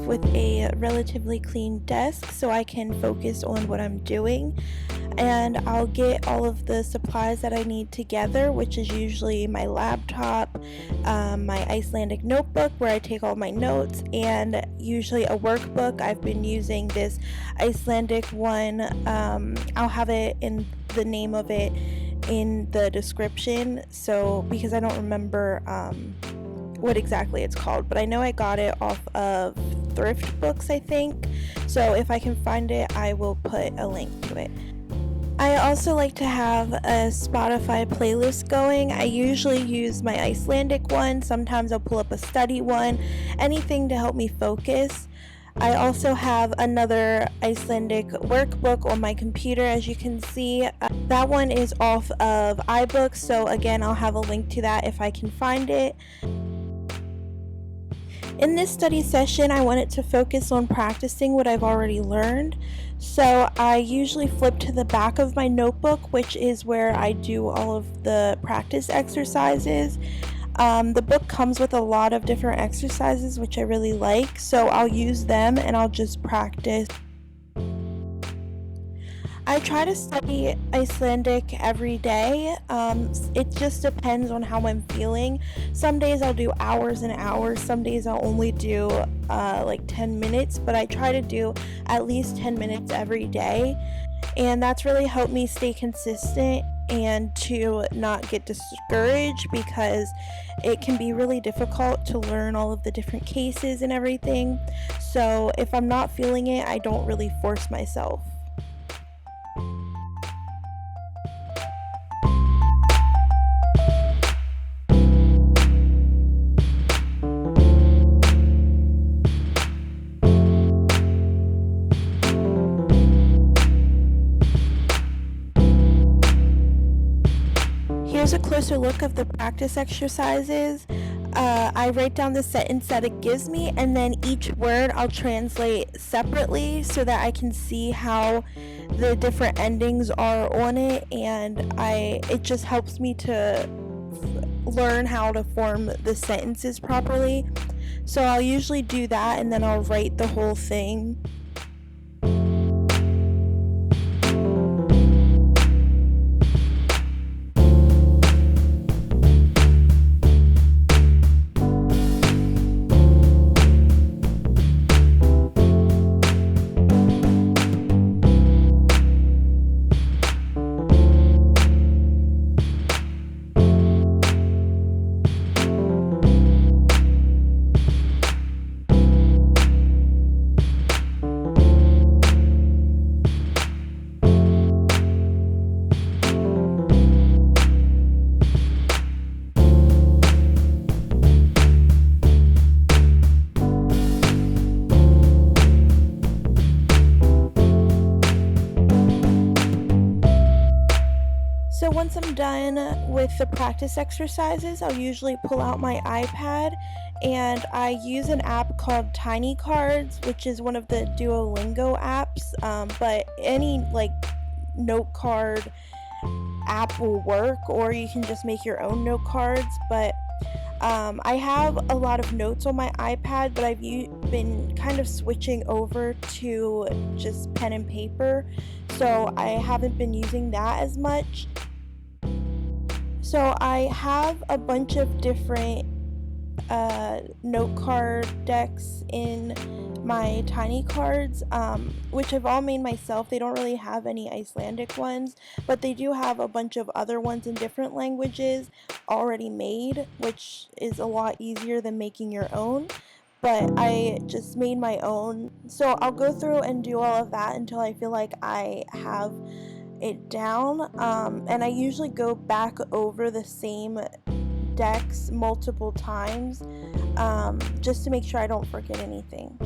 with a relatively clean desk so I can focus on what I'm doing. And I'll get all of the supplies that I need together, which is usually my laptop, my Icelandic notebook where I take all my notes, and usually a workbook. I've been using this Icelandic one. I'll have it in the name of it in the description, so because I don't remember what exactly it's called, but I know I got it off of Thrift Books, I think. So if I can find it, I will put a link to it. I also like to have a Spotify playlist going. I usually use my Icelandic one. Sometimes I'll pull up a study one, anything to help me focus. I also have another Icelandic workbook on my computer, as you can see. That one is off of iBooks, so again, I'll have a link to that if I can find it. In this study session, I wanted to focus on practicing what I've already learned. So I usually flip to the back of my notebook, which is where I do all of the practice exercises. The book comes with a lot of different exercises, which I really like, so I'll use them and I'll just practice. I try to study Icelandic every day. It just depends on how I'm feeling. Some days I'll do hours and hours. Some days I'll only do like 10 minutes, but I try to do at least 10 minutes every day. And that's really helped me stay consistent and to not get discouraged, because it can be really difficult to learn all of the different cases and everything. So if I'm not feeling it, I don't really force myself. Here's a closer look of the practice exercises. I write down the sentence that it gives me, and then each word I'll translate separately so that I can see how the different endings are on it, and it just helps me to learn how to form the sentences properly. So I'll usually do that, and then I'll write the whole thing. So once I'm done with the practice exercises, I'll usually pull out my iPad, and I use an app called Tiny Cards, which is one of the Duolingo apps, but any note card app will work, or you can just make your own note cards. But I have a lot of notes on my iPad, but I've been kind of switching over to just pen and paper, so I haven't been using that as much. So I have a bunch of different note card decks in my Tiny Cards, which I've all made myself. They don't really have any Icelandic ones, but they do have a bunch of other ones in different languages already made, which is a lot easier than making your own. But I just made my own. So I'll go through and do all of that until I feel like I have it down, and I usually go back over the same decks multiple times, just to make sure I don't forget anything.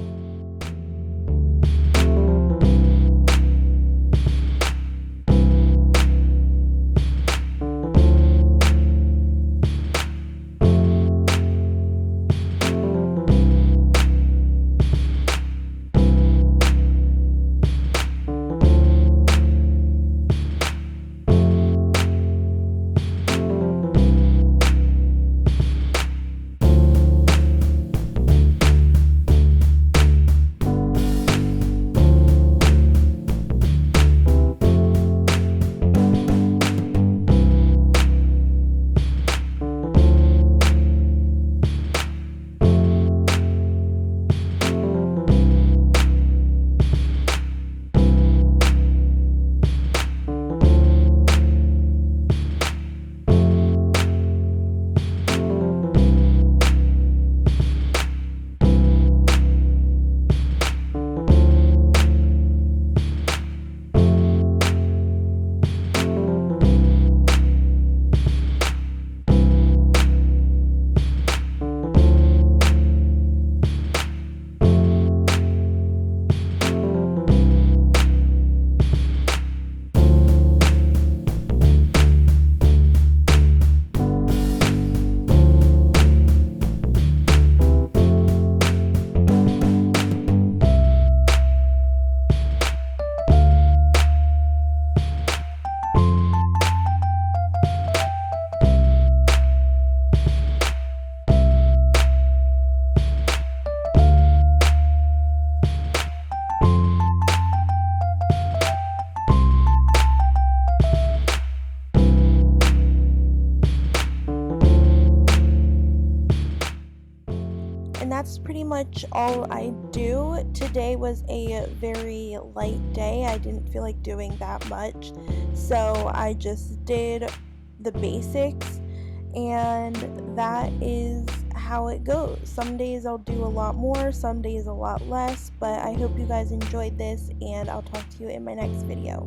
much all I do. Today was a very light day. I didn't feel like doing that much, so I just did the basics, and that is how it goes. Some days I'll do a lot more, some days a lot less, but I hope you guys enjoyed this, and I'll talk to you in my next video.